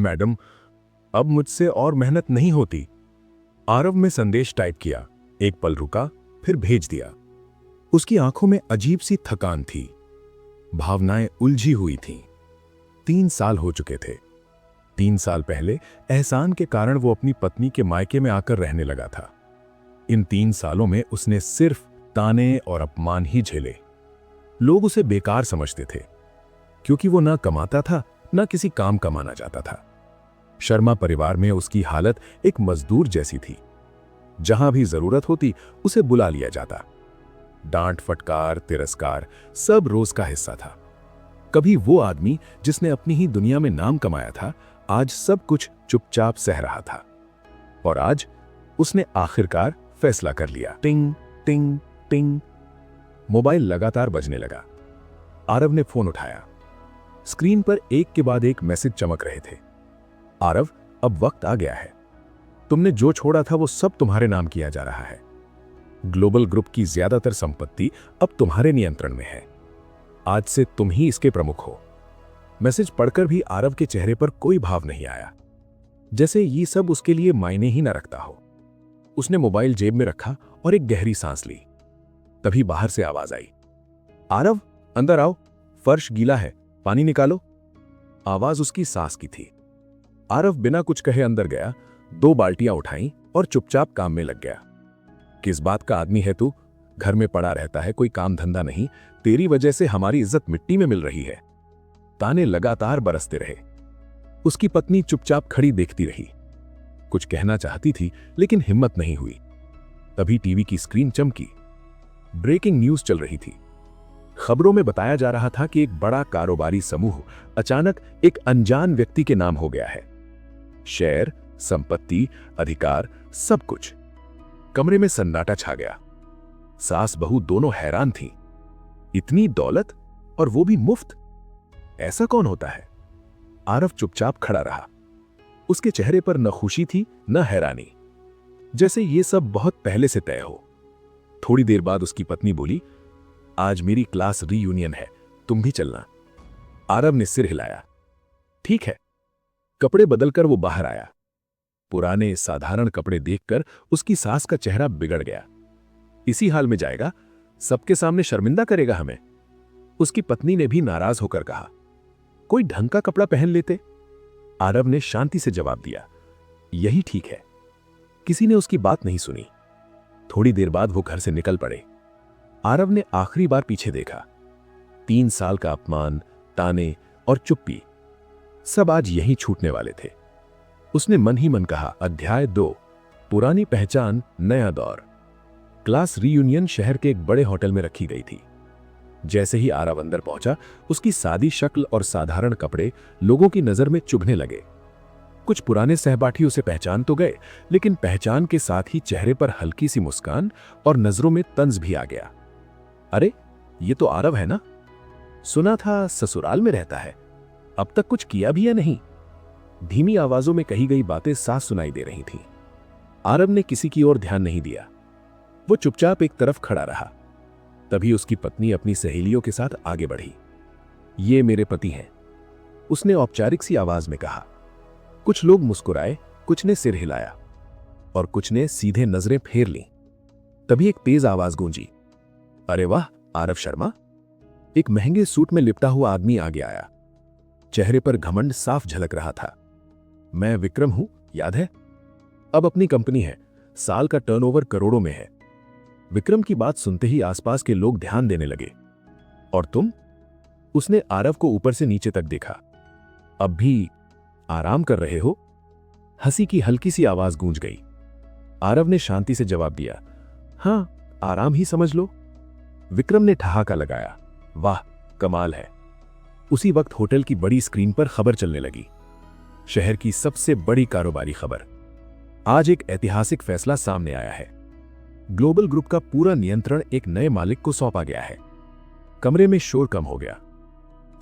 Madam, अब मुझसे और मेहनत नहीं होती। आरव ने संदेश टाइप किया, एक पल रुका, फिर भेज दिया। उसकी आंखों में अजीब सी थकान थी, भावनाएं उलझी हुई थीं। 3 साल हो चुके थे। 3 साल पहले एहसान के कारण वो अपनी पत्नी के मायके में आकर रहने लगा था। इन 3 सालों में उसने सिर्फ ताने और अपमान ही झेले। लोग उसे बेकार समझते थे, क्योंकि वो ना कमाता था, ना किसी काम का माना जाता था। शर्मा परिवार में उसकी हालत एक मजदूर जैसी थी। जहां भी जरूरत होती उसे बुला लिया जाता। डांट, फटकार, तिरस्कार सब रोज का हिस्सा था। कभी वो आदमी जिसने अपनी ही दुनिया में नाम कमाया था, आज सब कुछ चुपचाप सह रहा था। और आज उसने आखिरकार फैसला कर लिया। टिंग टिंग टिंग, मोबाइल लगातार बजने लगा। आरव ने फोन उठाया। स्क्रीन पर एक के बाद एक मैसेज चमक रहे थे। आरव, अब वक्त आ गया है। तुमने जो छोड़ा था वो सब तुम्हारे नाम किया जा रहा है। ग्लोबल ग्रुप की ज्यादातर संपत्ति अब तुम्हारे नियंत्रण में है। आज से तुम ही इसके प्रमुख हो। मैसेज पढ़कर भी आरव के चेहरे पर कोई भाव नहीं आया, जैसे ये सब उसके लिए मायने ही न रखता हो। उसने मोबाइल जेब में रखा और एक गहरी सांस ली। तभी बाहर से आवाज आई, आरव, अंदर आओ, फर्श गीला है, पानी निकालो। आवाज उसकी सास की थी। आरव बिना कुछ कहे अंदर गया, 2 बाल्टियां उठाई और चुपचाप काम में लग गया। किस बात का आदमी है तू? घर में पड़ा रहता है, कोई काम धंधा नहीं। तेरी वजह से हमारी इज्जत मिट्टी में मिल रही है। ताने लगातार बरसते रहे। उसकी पत्नी चुपचाप खड़ी देखती रही। कुछ कहना चाहती थी, लेकिन हिम्मत नहीं हुई। तभी टीवी की स्क्रीन चमकी। ब्रेकिंग न्यूज चल रही थी। खबरों में बताया जा रहा था कि एक बड़ा कारोबारी समूह अचानक एक अनजान व्यक्ति के नाम हो गया है। शेयर, संपत्ति, अधिकार, सब कुछ। कमरे में सन्नाटा छा गया। सास बहू दोनों हैरान थीं। इतनी दौलत, और वो भी मुफ्त? ऐसा कौन होता है? आरव चुपचाप खड़ा रहा। उसके चेहरे पर न खुशी थी, न हैरानी, जैसे ये सब बहुत पहले से तय हो। थोड़ी देर बाद उसकी पत्नी बोली, आज मेरी क्लास रीयूनियन है, तुम भी चलना। आरव ने सिर हिलाया। ठीक है। कपड़े बदलकर वो बाहर आया। पुराने साधारण कपड़े देखकर उसकी सास का चेहरा बिगड़ गया। इसी हाल में जाएगा? सबके सामने शर्मिंदा करेगा हमें। उसकी पत्नी ने भी नाराज होकर कहा, कोई ढंग का कपड़ा पहन लेते। आरव ने शांति से जवाब दिया, यही ठीक है। किसी ने उसकी बात नहीं सुनी। थोड़ी देर बाद वो घर से निकल पड़े। आरव ने आखिरी बार पीछे देखा। 3 साल का अपमान, ताने और चुप्पी, सब आज यहीं छूटने वाले थे। उसने मन ही मन कहा, अध्याय 2, पुरानी पहचान, नया दौर। क्लास रीयूनियन शहर के एक बड़े होटल में रखी गई थी। जैसे ही आरव अंदर पहुंचा, उसकी सादी शक्ल और साधारण कपड़े लोगों की नजर में चुभने लगे। कुछ पुराने सहपाठी उसे पहचान तो गए, लेकिन पहचान के साथ ही चेहरे पर हल्की सी मुस्कान और नजरों में तंज भी आ गया। अरे, ये तो आरव है ना? सुना था ससुराल में रहता है। अब तक कुछ किया भी या नहीं? धीमी आवाजों में कही गई बातें साफ सुनाई दे रही थीं। आरव ने किसी की ओर ध्यान नहीं दिया। वो चुपचाप एक तरफ खड़ा रहा। तभी उसकी पत्नी अपनी सहेलियों के साथ आगे बढ़ी। ये मेरे पति हैं, उसने औपचारिक सी आवाज में कहा। कुछ लोग मुस्कुराए, कुछ ने सिर हिलाया और कुछ ने सीधे नजरें फेर लीं। तभी एक तेज आवाज गूंजी, अरे वाह, आरव शर्मा। एक महंगे सूट में लिपटा हुआ आदमी आगे आया। चेहरे पर घमंड साफ झलक रहा था। मैं विक्रम हूं, याद है? अब अपनी कंपनी है, साल का टर्नओवर करोड़ों में है। विक्रम की बात सुनते ही आसपास के लोग ध्यान देने लगे। और तुम? उसने आरव को ऊपर से नीचे तक देखा। अब भी आराम कर रहे हो? हंसी की हल्की सी आवाज गूंज गई। आरव ने शांति से जवाब दिया, हां, आराम ही समझ लो। विक्रम ने ठहाका लगाया, वाह, कमाल है। उसी वक्त होटल की बड़ी स्क्रीन पर खबर चलने लगी। शहर की सबसे बड़ी कारोबारी खबर। आज एक ऐतिहासिक फैसला सामने आया है। ग्लोबल ग्रुप का पूरा नियंत्रण एक नए मालिक को सौंपा गया है। कमरे में शोर कम हो गया।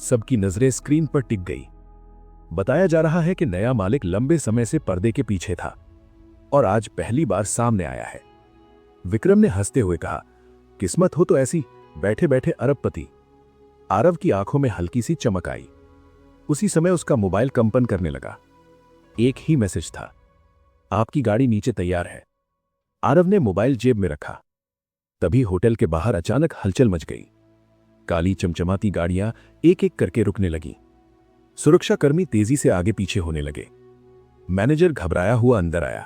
सबकी नजरें स्क्रीन पर टिक गई। बताया जा रहा है कि नया मालिक लंबे समय से पर्दे के पीछे था और आज पहली बार सामने आया है। विक्रम ने हंसते हुए कहा, किस्मत हो तो ऐसी, बैठे बैठे अरबपति। आरव की आंखों में हल्की सी चमक आई। उसी समय उसका मोबाइल कंपन करने लगा। एक ही मैसेज था, आपकी गाड़ी नीचे तैयार है। आरव ने मोबाइल जेब में रखा। तभी होटल के बाहर अचानक हलचल मच गई। काली चमचमाती गाड़ियां एक एक करके रुकने लगीं। सुरक्षाकर्मी तेजी से आगे पीछे होने लगे। मैनेजर घबराया हुआ अंदर आया।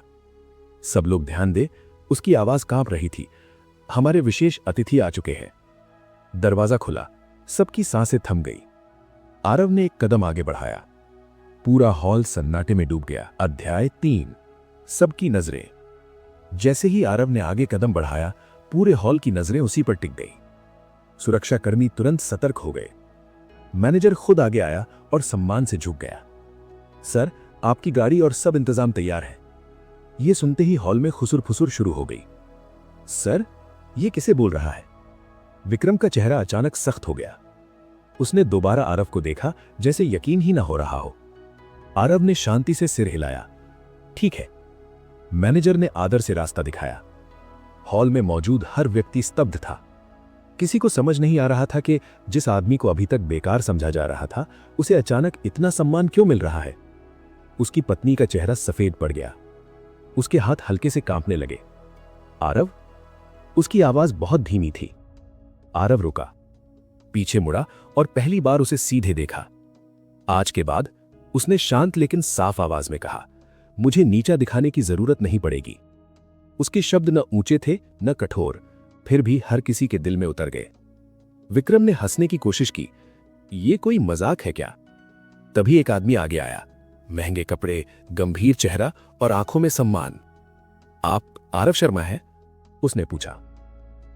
सब लोग ध्यान दे, उसकी आवाज कांप रही थी, हमारे विशेष अतिथि आ चुके हैं। दरवाजा खुला, सबकी सांसें थम गई। आरव ने एक कदम आगे बढ़ाया। पूरा हॉल सन्नाटे में डूब गया। अध्याय 3, सबकी नजरें। जैसे ही आरव ने आगे कदम बढ़ाया, पूरे हॉल की नजरें उसी पर टिक गई। सुरक्षाकर्मी तुरंत सतर्क हो गए। मैनेजर खुद आगे आया और सम्मान से झुक गया। सर, आपकी गाड़ी और सब इंतजाम तैयार है। यह सुनते ही हॉल में खुसुर-फुसुर शुरू हो गई। सर, यह किसे बोल रहा है? विक्रम का चेहरा अचानक सख्त हो गया। उसने दोबारा आरव को देखा, जैसे यकीन ही ना हो रहा हो। आरव ने शांति से सिर हिलाया। ठीक है। मैनेजर ने आदर से रास्ता दिखाया। हॉल में मौजूद हर व्यक्ति स्तब्ध था। किसी को समझ नहीं आ रहा था कि जिस आदमी को अभी तक बेकार समझा जा रहा था, उसे अचानक इतना सम्मान क्यों मिल रहा है। उसकी पत्नी का चेहरा सफेद पड़ गया। उसके हाथ हल्के से कांपने लगे। आरव? उसकी आवाज बहुत धीमी थी। आरव रुका, पीछे मुड़ा और पहली बार उसे सीधे देखा। आज के बाद उसने शांत लेकिन साफ आवाज में कहा, मुझे नीचा दिखाने की जरूरत नहीं पड़ेगी। उसके शब्द न ऊंचे थे न कठोर, फिर भी हर किसी के दिल में उतर गए। विक्रम ने हंसने की कोशिश की, ये कोई मजाक है क्या? तभी एक आदमी आगे आया, महंगे कपड़े, गंभीर चेहरा और आंखों में सम्मान। आप आरव शर्मा हैं? उसने पूछा।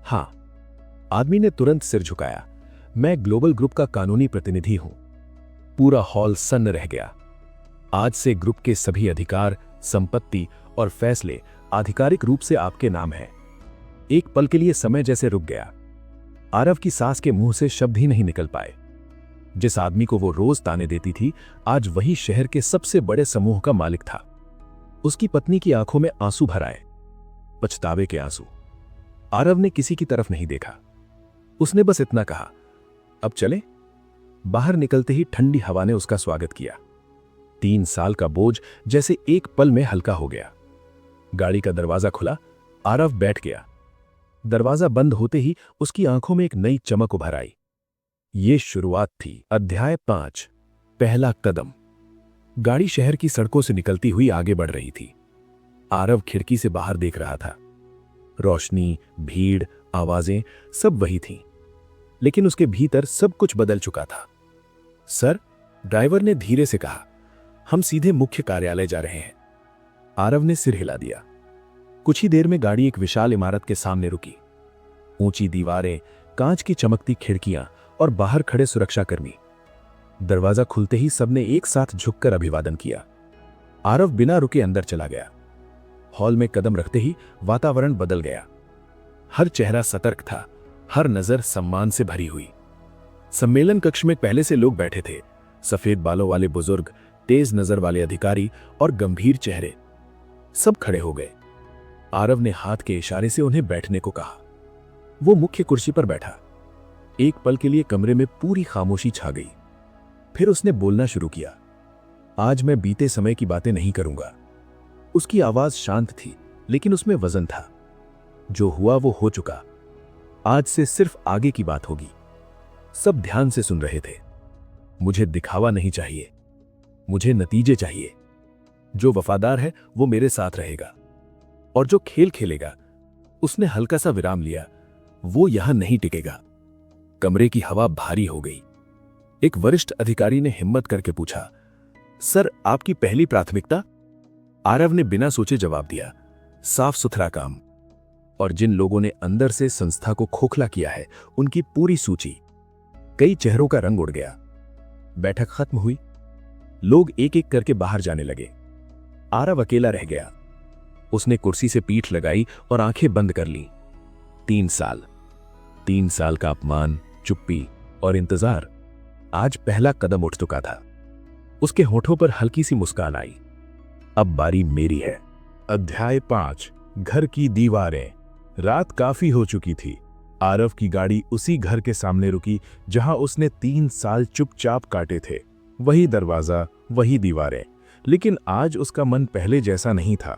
हां। आदमी ने तुरंत सिर झुकाया। मैं ग्लोबल ग्रुप का कानूनी प्रतिनिधि हूं। पूरा हॉल सन्न रह गया। आज से ग्रुप के सभी अधिकार, संपत्ति और फैसले आधिकारिक रूप से आपके नाम हैं। एक पल के लिए समय जैसे रुक गया। आरव की सास के मुंह से शब्द ही नहीं निकल पाए। जिस आदमी को वो रोज ताने देती थी, आज वही शहर के सबसे बड़े समूह का मालिक था। उसकी पत्नी की आंखों में आंसू भर आए, पछतावे के आंसू। आरव ने किसी की तरफ नहीं देखा। उसने बस इतना कहा, अब चले। बाहर निकलते ही ठंडी हवा ने उसका स्वागत किया। 3 साल का बोझ जैसे एक पल में हल्का हो गया। गाड़ी का दरवाजा खुला, आरव बैठ गया। दरवाजा बंद होते ही उसकी आंखों में एक नई चमक उभर आई। ये शुरुआत थी। अध्याय 5, पहला कदम। गाड़ी शहर की सड़कों से निकलती हुई आगे बढ़ रही थी। आरव खिड़की से बाहर देख रहा था। रोशनी, भीड़, आवाजें सब वही थीं, लेकिन उसके भीतर सब कुछ बदल चुका था। सर, ड्राइवर ने धीरे से कहा, हम सीधे मुख्य कार्यालय जा रहे हैं। आरव ने सिर हिला दिया। कुछ ही देर में गाड़ी एक विशाल इमारत के सामने रुकी। ऊंची दीवारें, कांच की चमकती खिड़कियां और बाहर खड़े सुरक्षाकर्मी। दरवाजा खुलते ही सबने एक साथ झुककर अभिवादन किया। आरव बिना रुके अंदर चला गया। हॉल में कदम रखते ही वातावरण बदल गया। हर चेहरा सतर्क था, हर नजर सम्मान से भरी हुई। सम्मेलन कक्ष में पहले से लोग बैठे थे, सफेद बालों वाले बुजुर्ग, तेज नजर वाले अधिकारी और गंभीर चेहरे। सब खड़े हो गए। आरव ने हाथ के इशारे से उन्हें बैठने को कहा। वो मुख्य कुर्सी पर बैठा। एक पल के लिए कमरे में पूरी खामोशी छा गई। फिर उसने बोलना शुरू किया। आज मैं बीते समय की बातें नहीं करूंगा। उसकी आवाज शांत थी, लेकिन उसमें वजन था। जो हुआ वो हो चुका। आज से सिर्फ आगे की बात होगी। सब ध्यान से सुन रहे थे। मुझे दिखावा नहीं चाहिए, मुझे नतीजे चाहिए। जो वफादार है वो मेरे साथ रहेगा, और जो खेल खेलेगा, उसने हल्का सा विराम लिया, वो यहां नहीं टिकेगा। कमरे की हवा भारी हो गई। एक वरिष्ठ अधिकारी ने हिम्मत करके पूछा, सर, आपकी पहली प्राथमिकता? आरव ने बिना सोचे जवाब दिया, साफ सुथरा काम। और जिन लोगों ने अंदर से संस्था को खोखला किया है, उनकी पूरी सूची। कई चेहरों का रंग उड़ गया। बैठक खत्म हुई। लोग एक एक करके बाहर जाने लगे। आरव अकेला रह गया। उसने कुर्सी से पीठ लगाई और आंखें बंद कर लीं। 3 साल का अपमान, चुप्पी और इंतजार। आज पहला कदम उठ चुका था। उसके होठों पर हल्की सी मुस्कान आई। अब बारी मेरी है। अध्याय 5, घर की दीवारें। रात काफी हो चुकी थी। आरव की गाड़ी उसी घर के सामने रुकी जहां उसने 3 साल चुपचाप काटे थे। वही दरवाजा, वही दीवारें, लेकिन आज उसका मन पहले जैसा नहीं था।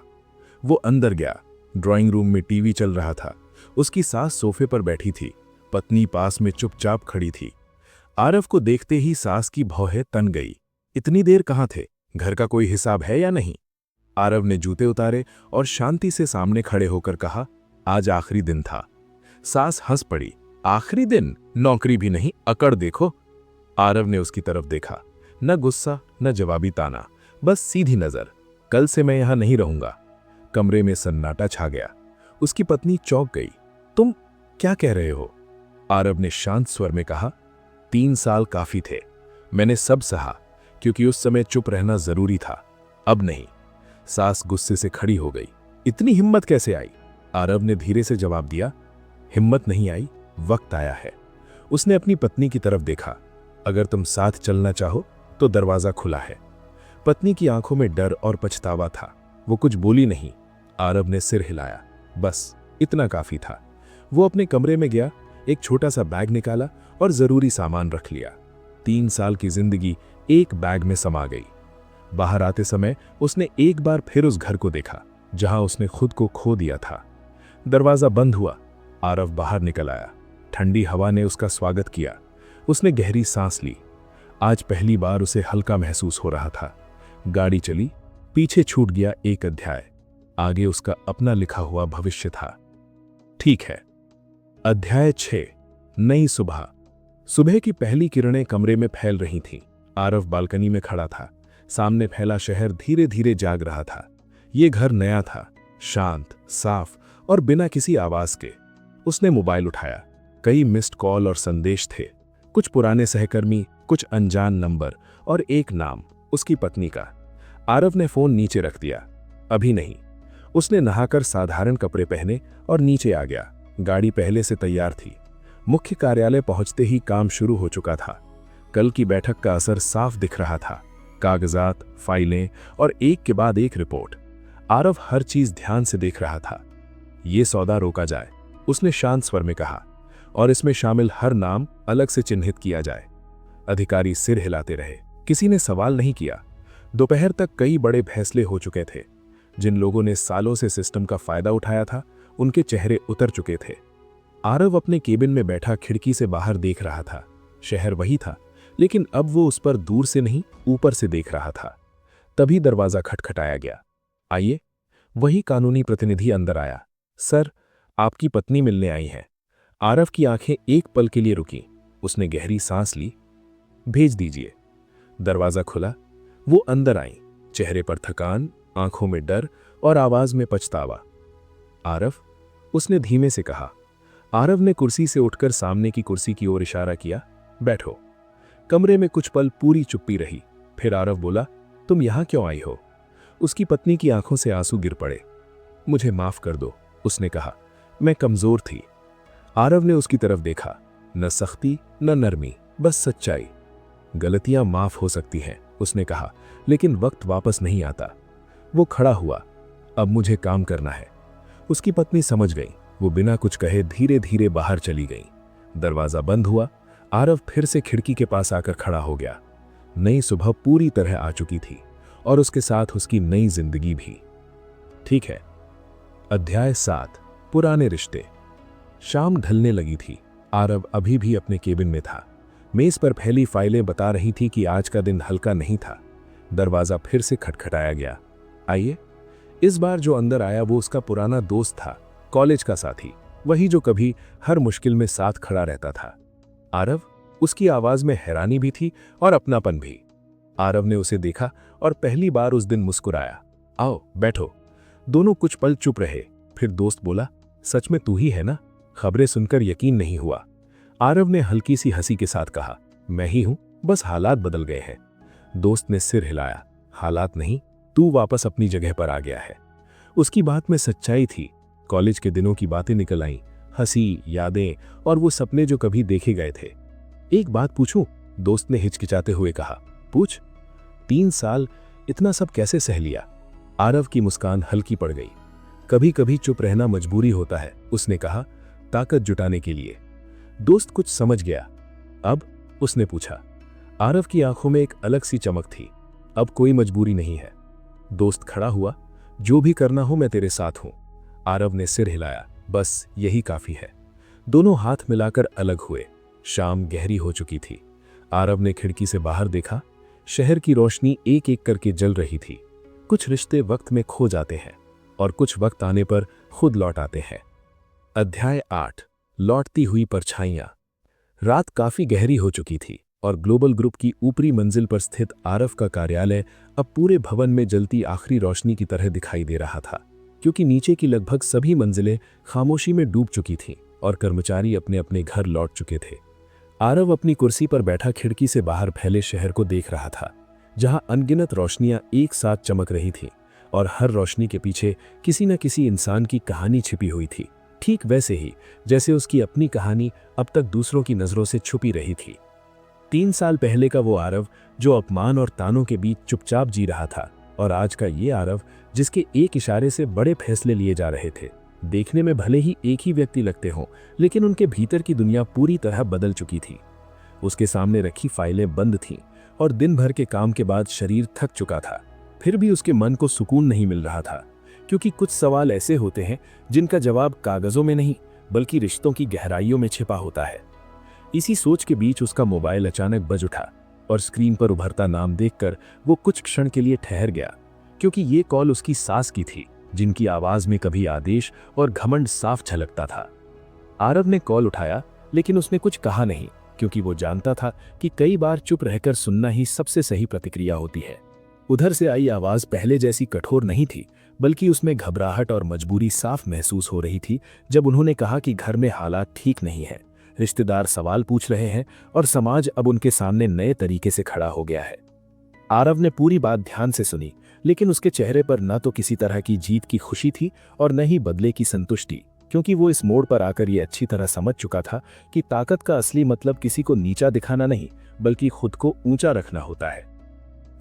वो अंदर गया। ड्राइंग रूम में टीवी चल रहा था। उसकी सास सोफे पर बैठी थी, पत्नी पास में चुपचाप खड़ी थी। आरव को देखते ही सास की भौहें तन गई। इतनी देर कहाँ थे? घर का कोई हिसाब है या नहीं? आरव ने जूते उतारे और शांति से सामने खड़े होकर कहा, आज आखिरी दिन था। सास हंस पड़ी। आखिरी दिन? नौकरी भी नहीं, अकड़ देखो। आरव ने उसकी तरफ देखा। न गुस्सा न जवाबी ताना, बस सीधी नजर। कल से मैं यहां नहीं रहूंगा। कमरे में सन्नाटा छा गया। उसकी पत्नी चौंक गई। तुम क्या कह रहे हो? आरव ने शांत स्वर में कहा, 3 साल काफी थे। मैंने सब सहा, क्योंकि उस समय चुप रहना जरूरी था। अब नहीं। सास गुस्से से खड़ी हो गई। इतनी हिम्मत कैसे आई? आरव ने धीरे से जवाब दिया, हिम्मत नहीं आई, वक्त आया है। उसने अपनी पत्नी की तरफ देखा। अगर तुम साथ चलना चाहो तो दरवाजा खुला है। पत्नी की आंखों में डर और पछतावा था। वो कुछ बोली नहीं। आरव ने सिर हिलाया। बस इतना काफी था। वो अपने कमरे में गया, एक छोटा सा बैग निकाला और जरूरी सामान रख लिया। 3 साल की जिंदगी एक बैग में समा गई। बाहर आते समय उसने एक बार फिर उस घर को देखा जहां उसने खुद को खो दिया था। दरवाजा बंद हुआ। आरव बाहर निकल आया। ठंडी हवा ने उसका स्वागत किया। उसने गहरी सांस ली। आज पहली बार उसे हल्का महसूस हो रहा था। गाड़ी चली। पीछे छूट गया एक अध्याय। आगे उसका अपना लिखा हुआ भविष्य था। ठीक है। अध्याय 6। नई सुबह। सुबह की पहली किरणें कमरे में फैल रही थीं। आरव बालकनी में खड़ा था। सामने फैला शहर धीरे धीरे जाग रहा था। ये घर नया था, शांत, साफ और बिना किसी आवाज के। उसने मोबाइल उठाया। कई मिस्ड कॉल और संदेश थे। कुछ पुराने सहकर्मी, कुछ अनजान नंबर और एक नाम, उसकी पत्नी का। आरव ने फोन नीचे रख दिया। अभी नहीं। उसने नहाकर साधारण कपड़े पहने और नीचे आ गया। गाड़ी पहले से तैयार थी। मुख्य कार्यालय पहुंचते ही काम शुरू हो चुका था। कल की बैठक का असर साफ दिख रहा था। कागजात, फाइलें और एक के बाद एक रिपोर्ट। आरव हर चीज ध्यान से देख रहा था। ये सौदा रोका जाए, उसने शांत स्वर में कहा, और इसमें शामिल हर नाम अलग से चिन्हित किया जाए। अधिकारी सिर हिलाते रहे। किसी ने सवाल नहीं किया। दोपहर तक कई बड़े फैसले हो चुके थे। जिन लोगों ने सालों से सिस्टम का फायदा उठाया था, उनके चेहरे उतर चुके थे। आरव अपने केबिन में बैठा खिड़की से बाहर देख रहा था। शहर वही था, लेकिन अब वो उस पर दूर से नहीं, ऊपर से देख रहा था। तभी दरवाजा खटखटाया गया। आइए। वही कानूनी प्रतिनिधि अंदर आया। सर, आपकी पत्नी मिलने आई हैं। आरव की आंखें एक पल के लिए रुकीं। उसने गहरी सांस ली। भेज दीजिए। दरवाजा खुला। वो अंदर आई। चेहरे पर थकान, आंखों में डर और आवाज में पछतावा। आरव, उसने धीमे से कहा। आरव ने कुर्सी से उठकर सामने की कुर्सी की ओर इशारा किया। बैठो। कमरे में कुछ पल पूरी चुप्पी रही। फिर आरव बोला, तुम यहां क्यों आई हो? उसकी पत्नी की आंखों से आंसू गिर पड़े। मुझे माफ कर दो, उसने कहा। मैं कमजोर थी। आरव ने उसकी तरफ देखा। न सख्ती न नरमी, बस सच्चाई। गलतियां माफ हो सकती हैं, उसने कहा, लेकिन वक्त वापस नहीं आता। वो खड़ा हुआ। अब मुझे काम करना है। उसकी पत्नी समझ गई। वो बिना कुछ कहे धीरे धीरे बाहर चली गई। दरवाजा बंद हुआ। आरव फिर से खिड़की के पास आकर खड़ा हो गया। नई सुबह पूरी तरह आ चुकी थी और उसके साथ उसकी नई जिंदगी भी। ठीक है। अध्याय 7। पुराने रिश्ते। शाम ढलने लगी थी। आरव अभी भी अपने केबिन में था। मेज पर फैली फाइलें बता रही थी कि आज का दिन हल्का नहीं था। दरवाजा फिर से खटखटाया गया। आइए। इस बार जो अंदर आया वो उसका पुराना दोस्त था, कॉलेज का साथी, वही जो कभी हर मुश्किल में साथ खड़ा रहता था। आरव, उसकी आवाज में हैरानी भी थी और अपनापन भी। आरव ने उसे देखा और पहली बार उस दिन मुस्कुराया। आओ बैठो। दोनों कुछ पल चुप रहे। फिर दोस्त बोला, सच में तू ही है ना? खबरें सुनकर यकीन नहीं हुआ। आरव ने हल्की सी हंसी के साथ कहा, मैं ही हूं, बस हालात बदल गए हैं। दोस्त ने सिर हिलाया। हालात नहीं, तू वापस अपनी जगह पर आ गया है। उसकी बात में सच्चाई थी। कॉलेज के दिनों की बातें निकल आईं, हंसी, यादें और वो सपने जो कभी देखे गए थे। एक बात पूछूं? दोस्त ने हिचकिचाते हुए कहा। पूछ। 3 साल इतना सब कैसे सह लिया? आरव की मुस्कान हल्की पड़ गई। कभी कभी चुप रहना मजबूरी होता है, उसने कहा, ताकत जुटाने के लिए। दोस्त कुछ समझ गया। अब? उसने पूछा। आरव की आंखों में एक अलग सी चमक थी। अब कोई मजबूरी नहीं है। दोस्त खड़ा हुआ। जो भी करना हो मैं तेरे साथ हूं। आरव ने सिर हिलाया। बस यही काफी है। दोनों हाथ मिलाकर अलग हुए। शाम गहरी हो चुकी थी। आरव ने खिड़की से बाहर देखा। शहर की रोशनी एक एक करके जल रही थी। कुछ रिश्ते वक्त में खो जाते हैं और कुछ वक्त आने पर खुद लौट आते हैं। अध्याय 8। लौटती हुई परछाइयां। रात काफी गहरी हो चुकी थी और ग्लोबल ग्रुप की ऊपरी मंजिल पर स्थित आरव का कार्यालय अब पूरे भवन में जलती आखिरी रोशनी की तरह दिखाई दे रहा था, क्योंकि नीचे की लगभग सभी मंजिलें खामोशी में डूब चुकी थीं और कर्मचारी अपने अपने घर लौट चुके थे। आरव अपनी कुर्सी पर बैठा खिड़की से बाहर फैले शहर को देख रहा था, जहां अनगिनत रोशनियां एक साथ चमक रही थीं और हर रोशनी के पीछे किसी न किसी इंसान की कहानी छिपी हुई थी, ठीक वैसे ही जैसे उसकी अपनी कहानी अब तक दूसरों की नजरों से छुपी रही थी। 3 साल पहले का वो आरव जो अपमान और तानों के बीच चुपचाप जी रहा था, और आज का ये आरव जिसके एक इशारे से बड़े फैसले लिए जा रहे थे। देखने में भले ही एक ही व्यक्ति लगते हों, लेकिन उनके भीतर की दुनिया पूरी तरह बदल चुकी थी। उसके सामने रखी फाइलें बंद थीं और दिन भर के काम के बाद शरीर थक चुका था। फिर भी उसके मन को सुकून नहीं मिल रहा था, क्योंकि कुछ सवाल ऐसे होते हैं जिनका जवाब कागजों में नहीं बल्कि रिश्तों की गहराइयों में छिपा होता है। इसी सोच के बीच उसका मोबाइल अचानक बज उठा और स्क्रीन पर उभरता नाम देखकर वो कुछ क्षण के लिए ठहर गया, क्योंकि ये कॉल उसकी सास की थी, जिनकी आवाज में कभी आदेश और घमंड साफ झलकता था। आरव ने कॉल उठाया, लेकिन उसने कुछ कहा नहीं, क्योंकि वो जानता था कि कई बार चुप रहकर सुनना ही सबसे सही प्रतिक्रिया होती है। उधर से आई आवाज पहले जैसी कठोर नहीं थी, बल्कि उसमें घबराहट और मजबूरी साफ महसूस हो रही थी। जब उन्होंने कहा कि घर में हालात ठीक नहीं है, रिश्तेदार सवाल पूछ रहे हैं और समाज अब उनके सामने नए तरीके से खड़ा हो गया है। आरव ने पूरी बात ध्यान से सुनी, लेकिन उसके चेहरे पर न तो किसी तरह की जीत की खुशी थी और न ही बदले की संतुष्टि, क्योंकि वो इस मोड़ पर आकर ये अच्छी तरह समझ चुका था कि ताकत का असली मतलब किसी को नीचा दिखाना नहीं, बल्कि खुद को ऊंचा रखना होता है।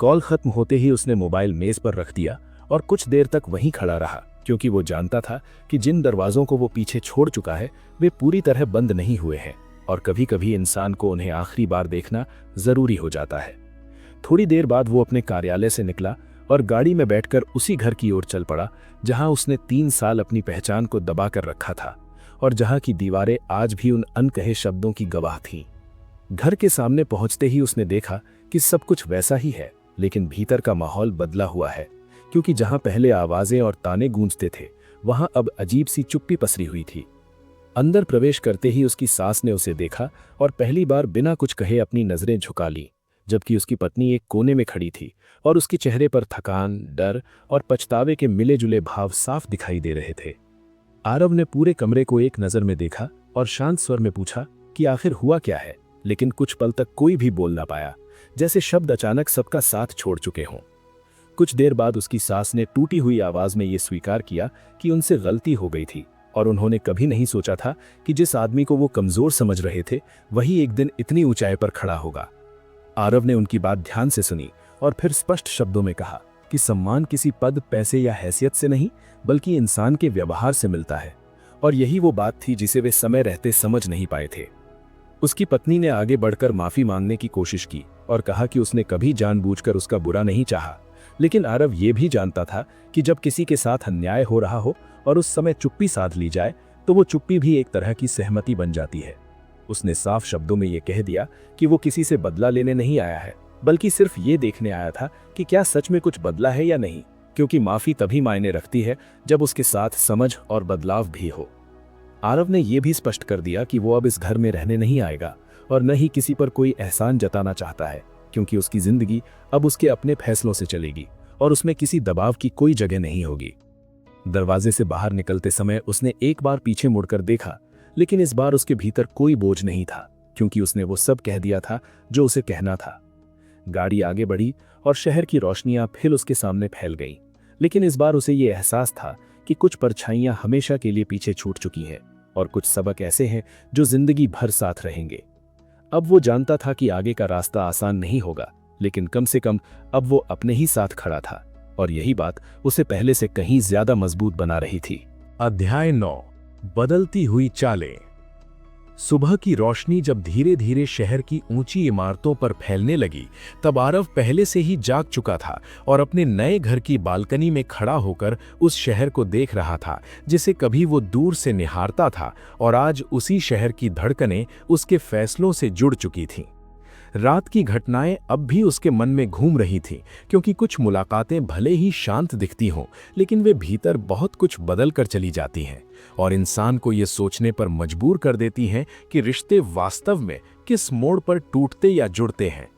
कॉल खत्म होते ही उसने मोबाइल मेज पर रख दिया और कुछ देर तक वहीं खड़ा रहा, क्योंकि वो जानता था कि जिन दरवाजों को वो पीछे छोड़ चुका है वे पूरी तरह बंद नहीं हुए हैं, और कभी कभी इंसान को उन्हें आखिरी बार देखना जरूरी हो जाता है। थोड़ी देर बाद वो अपने कार्यालय से निकला और गाड़ी में बैठकर उसी घर की ओर चल पड़ा जहां उसने 3 साल अपनी पहचान को दबा कर रखा था और जहां की दीवारें आज भी उन अनकहे शब्दों की गवाह थीं। घर के सामने पहुंचते ही उसने देखा कि सब कुछ वैसा ही है, लेकिन भीतर का माहौल बदला हुआ है, क्योंकि जहां पहले आवाजें और ताने गूंजते थे, वहां अब अजीब सी चुप्पी पसरी हुई थी। अंदर प्रवेश करते ही उसकी सास ने उसे देखा और पहली बार बिना कुछ कहे अपनी नजरें झुका ली, जबकि उसकी पत्नी एक कोने में खड़ी थी और उसके चेहरे पर थकान, डर और पछतावे के मिले जुले भाव साफ दिखाई दे रहे थे। आरव ने पूरे कमरे को एक नजर में देखा और शांत स्वर में पूछा कि आखिर हुआ क्या है, लेकिन कुछ पल तक कोई भी बोल ना पाया, जैसे शब्द अचानक सबका साथ छोड़ चुके हों। कुछ देर बाद उसकी सास ने टूटी हुई आवाज में यह स्वीकार किया कि उनसे गलती हो गई थी और उन्होंने कभी नहीं सोचा था कि जिस आदमी को वो कमजोर समझ रहे थे वही एक दिन इतनी ऊंचाई पर खड़ा होगा। आरव ने उनकी बात ध्यान से सुनी और फिर स्पष्ट शब्दों में कहा कि सम्मान किसी पद, पैसे या हैसियत से नहीं, बल्कि इंसान के व्यवहार से मिलता है, और यही वो बात थी जिसे वे समय रहते समझ नहीं पाए थे। उसकी पत्नी ने आगे बढ़कर माफी मांगने की कोशिश की और कहा कि उसने कभी जानबूझकर उसका बुरा नहीं चाहा, लेकिन आरव ये भी जानता था कि जब किसी के साथ अन्याय हो रहा हो और उस समय चुप्पी साध ली जाए तो वो चुप्पी भी एक तरह की सहमति बन जाती है। उसने साफ शब्दों में ये कह दिया कि वो किसी से बदला लेने नहीं आया है, बल्कि सिर्फ ये देखने आया था कि क्या सच में कुछ बदला है या नहीं, क्योंकि माफी तभी मायने रखती है जब उसके साथ समझ और बदलाव भी हो। आरव ने यह भी स्पष्ट कर दिया कि वो अब इस घर में रहने नहीं आएगा और न ही किसी पर कोई एहसान जताना चाहता है, क्योंकि उसकी जिंदगी अब उसके अपने फैसलों से चलेगी और उसमें किसी दबाव की कोई जगह नहीं होगी। दरवाजे से बाहर निकलते समय उसने एक बार पीछे मुड़कर देखा, लेकिन इस बार उसके भीतर कोई बोझ नहीं था, क्योंकि उसने वो सब कह दिया था जो उसे कहना था। गाड़ी आगे बढ़ी और शहर की रोशनियां फिर उसके सामने फैल गईं, लेकिन इस बार उसे ये एहसास था कि कुछ परछाइयां हमेशा के लिए पीछे छूट चुकी हैं और कुछ सबक ऐसे हैं जो जिंदगी भर साथ रहेंगे। अब वो जानता था कि आगे का रास्ता आसान नहीं होगा, लेकिन कम से कम अब वो अपने ही साथ खड़ा था, और यही बात उसे पहले से कहीं ज्यादा मजबूत बना रही थी। अध्याय 9, बदलती हुई चालें। सुबह की रोशनी जब धीरे धीरे शहर की ऊंची इमारतों पर फैलने लगी, तब आरव पहले से ही जाग चुका था और अपने नए घर की बालकनी में खड़ा होकर उस शहर को देख रहा था जिसे कभी वो दूर से निहारता था, और आज उसी शहर की धड़कनें उसके फैसलों से जुड़ चुकी थीं। रात की घटनाएं अब भी उसके मन में घूम रही थीं, क्योंकि कुछ मुलाकातें भले ही शांत दिखती हों, लेकिन वे भीतर बहुत कुछ बदल कर चली जाती हैं और इंसान को ये सोचने पर मजबूर कर देती हैं कि रिश्ते वास्तव में किस मोड़ पर टूटते या जुड़ते हैं।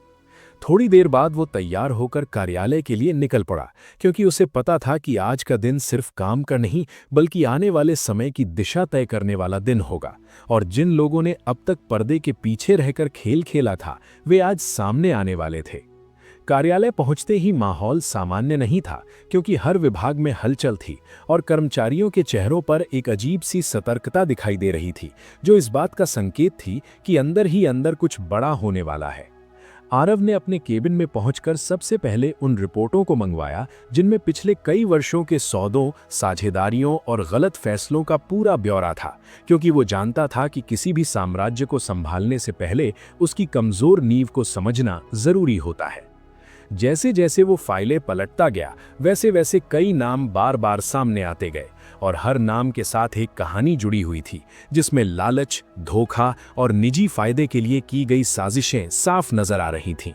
थोड़ी देर बाद वो तैयार होकर कार्यालय के लिए निकल पड़ा, क्योंकि उसे पता था कि आज का दिन सिर्फ काम का नहीं बल्कि आने वाले समय की दिशा तय करने वाला दिन होगा, और जिन लोगों ने अब तक पर्दे के पीछे रहकर खेल खेला था वे आज सामने आने वाले थे। कार्यालय पहुंचते ही माहौल सामान्य नहीं था, क्योंकि हर विभाग में हलचल थी और कर्मचारियों के चेहरों पर एक अजीब सी सतर्कता दिखाई दे रही थी, जो इस बात का संकेत थी कि अंदर ही अंदर कुछ बड़ा होने वाला है। आरव ने अपने केबिन में पहुंचकर सबसे पहले उन रिपोर्टों को मंगवाया जिनमें पिछले कई वर्षों के सौदों, साझेदारियों और गलत फैसलों का पूरा ब्यौरा था, क्योंकि वो जानता था कि किसी भी साम्राज्य को संभालने से पहले उसकी कमजोर नींव को समझना जरूरी होता है। जैसे जैसे वो फाइलें पलटता गया, वैसे वैसे कई नाम बार बार सामने आते गए, और हर नाम के साथ एक कहानी जुड़ी हुई थी जिसमें लालच, धोखा और निजी फायदे के लिए की गई साजिशें साफ नजर आ रही थीं।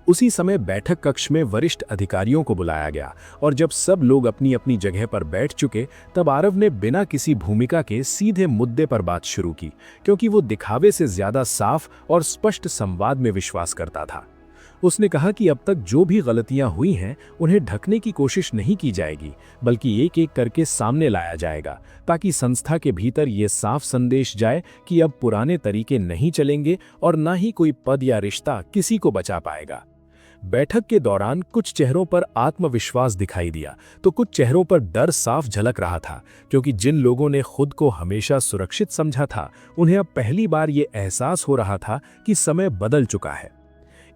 उसी समय बैठक कक्ष में वरिष्ठ अधिकारियों को बुलाया गया, और जब सब लोग अपनी अपनी जगह पर बैठ चुके, तब आरव ने बिना किसी भूमिका के सीधे मुद्दे पर बात शुरू की, क्योंकि वो दिखावे से ज्यादा साफ और स्पष्ट संवाद में विश्वास करता था। उसने कहा कि अब तक जो भी गलतियां हुई हैं उन्हें ढकने की कोशिश नहीं की जाएगी, बल्कि एक एक करके सामने लाया जाएगा, ताकि संस्था के भीतर ये साफ संदेश जाए कि अब पुराने तरीके नहीं चलेंगे और ना ही कोई पद या रिश्ता किसी को बचा पाएगा। बैठक के दौरान कुछ चेहरों पर आत्मविश्वास दिखाई दिया तो कुछ चेहरों पर डर साफ झलक रहा था, क्योंकि जिन लोगों ने खुद को हमेशा सुरक्षित समझा था उन्हें अब पहली बार ये एहसास हो रहा था कि समय बदल चुका है।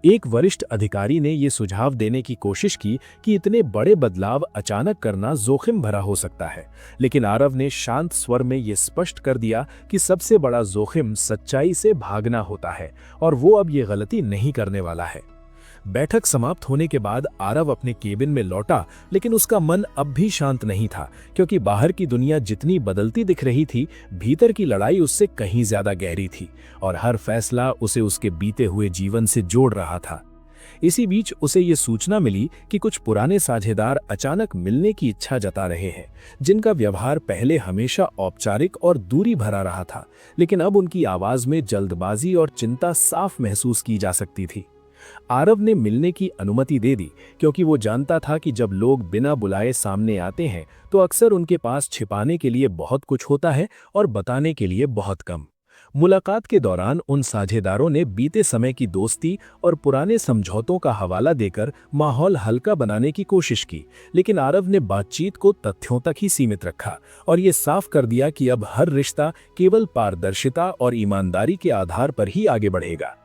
एक वरिष्ठ अधिकारी ने यह सुझाव देने की कोशिश की कि इतने बड़े बदलाव अचानक करना जोखिम भरा हो सकता है, लेकिन आरव ने शांत स्वर में यह स्पष्ट कर दिया कि सबसे बड़ा जोखिम सच्चाई से भागना होता है, और वो अब ये गलती नहीं करने वाला है। बैठक समाप्त होने के बाद आरव अपने केबिन में लौटा, लेकिन उसका मन अब भी शांत नहीं था, क्योंकि बाहर की दुनिया जितनी बदलती दिख रही थी, भीतर की लड़ाई उससे कहीं ज्यादा गहरी थी, और हर फैसला उसे उसके बीते हुए जीवन से जोड़ रहा था। इसी बीच उसे ये सूचना मिली कि कुछ पुराने साझेदार अचानक मिलने की इच्छा जता रहे हैं, जिनका व्यवहार पहले हमेशा औपचारिक और दूरी भरा रहा था, लेकिन अब उनकी आवाज में जल्दबाजी और चिंता साफ महसूस की जा सकती थी। आरव ने मिलने की अनुमति दे दी, क्योंकि वो जानता था कि जब लोग बिना बुलाए सामने आते हैं तो अक्सर उनके पास छिपाने के लिए बहुत कुछ होता है और बताने के लिए बहुत कम। मुलाकात के दौरान उन साझेदारों ने बीते समय की दोस्ती और पुराने समझौतों का हवाला देकर माहौल हल्का बनाने की कोशिश की, लेकिन आरव ने बातचीत को तथ्यों तक ही सीमित रखा और ये साफ कर दिया कि अब हर रिश्ता केवल पारदर्शिता और ईमानदारी के आधार पर ही आगे बढ़ेगा।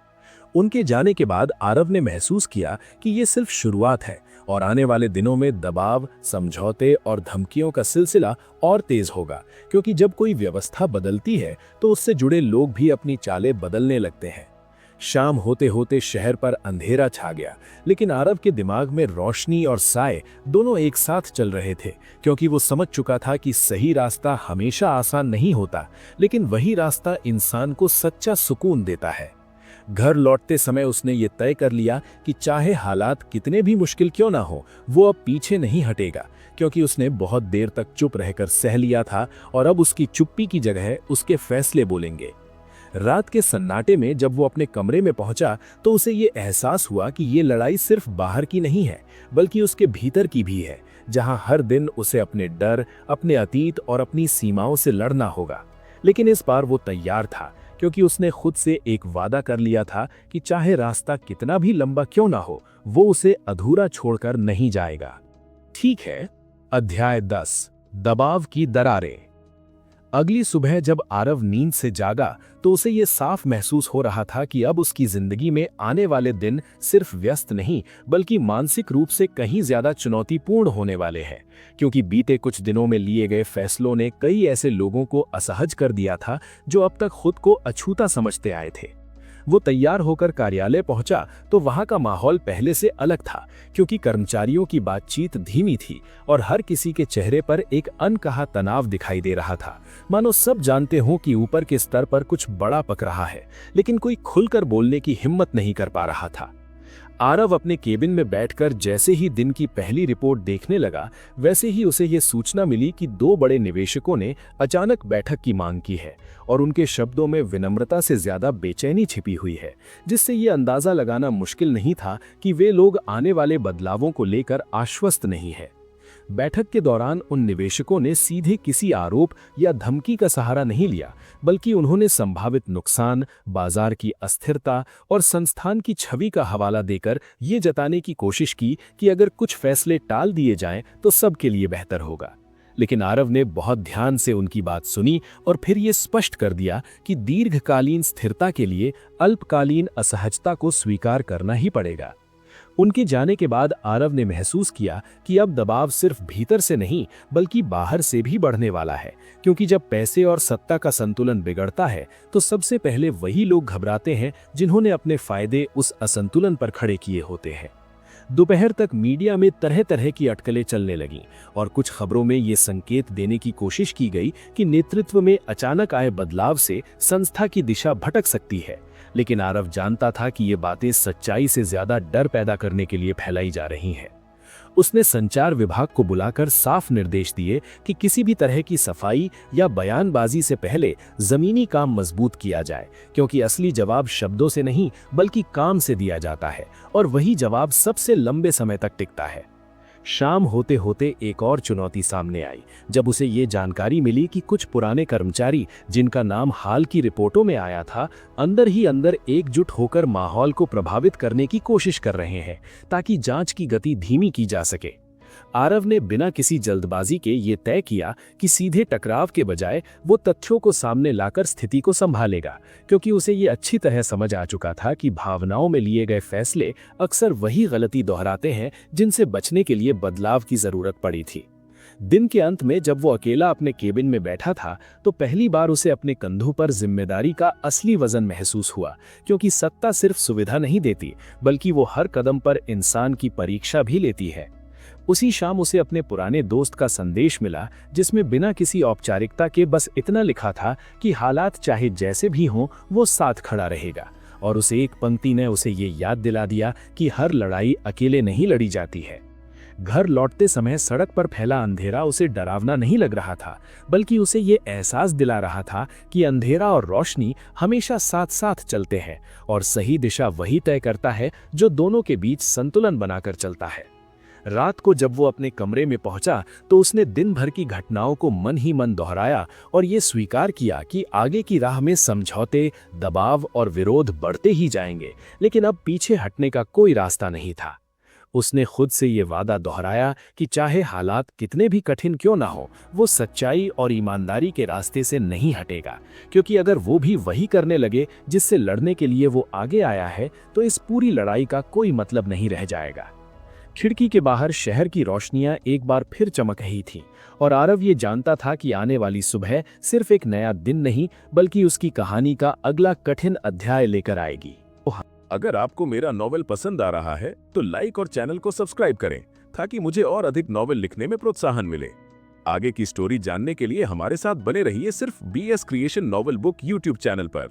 उनके जाने के बाद आरव ने महसूस किया कि ये सिर्फ शुरुआत है और आने वाले दिनों में दबाव, समझौते और धमकियों का सिलसिला और तेज होगा, क्योंकि जब कोई व्यवस्था बदलती है तो उससे जुड़े लोग भी अपनी चालें बदलने लगते हैं। शाम होते होते शहर पर अंधेरा छा गया, लेकिन आरव के दिमाग में रोशनी और साए दोनों एक साथ चल रहे थे, क्योंकि वो समझ चुका था कि सही रास्ता हमेशा आसान नहीं होता, लेकिन वही रास्ता इंसान को सच्चा सुकून देता है। घर लौटते समय उसने ये तय कर लिया कि चाहे हालात कितने भी मुश्किल क्यों ना हो, वो अब पीछे नहीं हटेगा, क्योंकि उसने बहुत देर तक चुप रहकर सह लिया था और अब उसकी चुप्पी की जगह उसके फैसले बोलेंगे। रात के सन्नाटे में जब वो अपने कमरे में पहुंचा तो उसे ये एहसास हुआ कि ये लड़ाई सिर्फ बाहर की नहीं है, बल्कि उसके भीतर की भी है, जहां हर दिन उसे अपने डर, अपने अतीत और अपनी सीमाओं से लड़ना होगा। लेकिन इस बार वो तैयार था, क्योंकि उसने खुद से एक वादा कर लिया था कि चाहे रास्ता कितना भी लंबा क्यों ना हो, वो उसे अधूरा छोड़कर नहीं जाएगा। ठीक है। अध्याय 10, दबाव की दरारें। अगली सुबह जब आरव नींद से जागा तो उसे ये साफ महसूस हो रहा था कि अब उसकी जिंदगी में आने वाले दिन सिर्फ व्यस्त नहीं बल्कि मानसिक रूप से कहीं ज्यादा चुनौतीपूर्ण होने वाले हैं, क्योंकि बीते कुछ दिनों में लिए गए फैसलों ने कई ऐसे लोगों को असहज कर दिया था जो अब तक खुद को अछूता समझते आए थे। वो तैयार होकर कार्यालय पहुंचा तो वहां का माहौल पहले से अलग था, क्योंकि कर्मचारियों की बातचीत धीमी थी और हर किसी के चेहरे पर एक अनकहा तनाव दिखाई दे रहा था, मानो सब जानते हों कि ऊपर के स्तर पर कुछ बड़ा पक रहा है, लेकिन कोई खुलकर बोलने की हिम्मत नहीं कर पा रहा था। आरव अपने केबिन में बैठकर जैसे ही दिन की पहली रिपोर्ट देखने लगा, वैसे ही उसे ये सूचना मिली कि दो बड़े निवेशकों ने अचानक बैठक की मांग की है और उनके शब्दों में विनम्रता से ज्यादा बेचैनी छिपी हुई है, जिससे ये अंदाजा लगाना मुश्किल नहीं था कि वे लोग आने वाले बदलावों को लेकर आश्वस्त नहीं है। बैठक के दौरान उन निवेशकों ने सीधे किसी आरोप या धमकी का सहारा नहीं लिया, बल्कि उन्होंने संभावित नुकसान, बाजार की अस्थिरता और संस्थान की छवि का हवाला देकर ये जताने की कोशिश की कि अगर कुछ फैसले टाल दिए जाएं तो सबके लिए बेहतर होगा। लेकिन आरव ने बहुत ध्यान से उनकी बात सुनी और फिर ये स्पष्ट कर दिया कि दीर्घकालीन स्थिरता के लिए अल्पकालीन असहजता को स्वीकार करना ही पड़ेगा। उनके जाने के बाद आरव ने महसूस किया कि अब दबाव सिर्फ भीतर से नहीं बल्कि बाहर से भी बढ़ने वाला है, क्योंकि जब पैसे और सत्ता का संतुलन बिगड़ता है तो सबसे पहले वही लोग घबराते हैं जिन्होंने अपने फायदे उस असंतुलन पर खड़े किए होते हैं। दोपहर तक मीडिया में तरह तरह की अटकलें चलने लगीं और कुछ खबरों में ये संकेत देने की कोशिश की गई कि नेतृत्व में अचानक आए बदलाव से संस्था की दिशा भटक सकती है। लेकिन आरव जानता था कि ये बातें सच्चाई से ज्यादा डर पैदा करने के लिए फैलाई जा रही हैं। उसने संचार विभाग को बुलाकर साफ निर्देश दिए कि किसी भी तरह की सफाई या बयानबाजी से पहले जमीनी काम मजबूत किया जाए, क्योंकि असली जवाब शब्दों से नहीं बल्कि काम से दिया जाता है और वही जवाब सबसे लंबे समय तक टिकता है। शाम होते होते एक और चुनौती सामने आई, जब उसे ये जानकारी मिली कि कुछ पुराने कर्मचारी जिनका नाम हाल की रिपोर्टों में आया था, अंदर ही अंदर एकजुट होकर माहौल को प्रभावित करने की कोशिश कर रहे हैं ताकि जांच की गति धीमी की जा सके। आरव ने बिना किसी जल्दबाजी के ये तय किया कि सीधे टकराव के बजाय वो तथ्यों को सामने लाकर स्थिति को संभालेगा, क्योंकि उसे ये अच्छी तरह समझ आ चुका था कि भावनाओं में लिए गए फैसले अक्सर वही गलती दोहराते हैं जिनसे बचने के लिए बदलाव की जरूरत पड़ी थी। दिन के अंत में जब वो अकेला अपने केबिन में बैठा था तो पहली बार उसे अपने कंधों पर जिम्मेदारी का असली वजन महसूस हुआ, क्योंकि सत्ता सिर्फ सुविधा नहीं देती बल्कि वो हर कदम पर इंसान की परीक्षा भी लेती है। उसी शाम उसे अपने पुराने दोस्त का संदेश मिला, जिसमें बिना किसी औपचारिकता के बस इतना लिखा था कि हालात चाहे जैसे भी हों वो साथ खड़ा रहेगा। और उसे एक पंक्ति ने उसे ये याद दिला दिया कि हर लड़ाई अकेले नहीं लड़ी जाती है। घर लौटते समय सड़क पर फैला अंधेरा उसे डरावना नहीं लग रहा था, बल्कि उसे ये एहसास दिला रहा था कि अंधेरा और रोशनी हमेशा साथ साथ चलते हैं और सही दिशा वही तय करता है जो दोनों के बीच संतुलन बनाकर चलता है। रात को जब वो अपने कमरे में पहुंचा तो उसने दिन भर की घटनाओं को मन ही मन दोहराया और ये स्वीकार किया कि आगे की राह में समझौते, दबाव और विरोध बढ़ते ही जाएंगे, लेकिन अब पीछे हटने का कोई रास्ता नहीं था। उसने खुद से ये वादा दोहराया कि चाहे हालात कितने भी कठिन क्यों ना हो, वो सच्चाई और ईमानदारी के रास्ते से नहीं हटेगा, क्योंकि अगर वो भी वही करने लगे जिससे लड़ने के लिए वो आगे आया है तो इस पूरी लड़ाई का कोई मतलब नहीं रह जाएगा। खिड़की के बाहर शहर की रोशनियां एक बार फिर चमक रही थीं और आरव ये जानता था कि आने वाली सुबह सिर्फ एक नया दिन नहीं बल्कि उसकी कहानी का अगला कठिन अध्याय लेकर आएगी। अगर आपको मेरा नॉवेल पसंद आ रहा है तो लाइक और चैनल को सब्सक्राइब करें ताकि मुझे और अधिक नॉवेल लिखने में प्रोत्साहन मिले। आगे की स्टोरी जानने के लिए हमारे साथ बने रहिए सिर्फ BS creation novel book YouTube channel पर।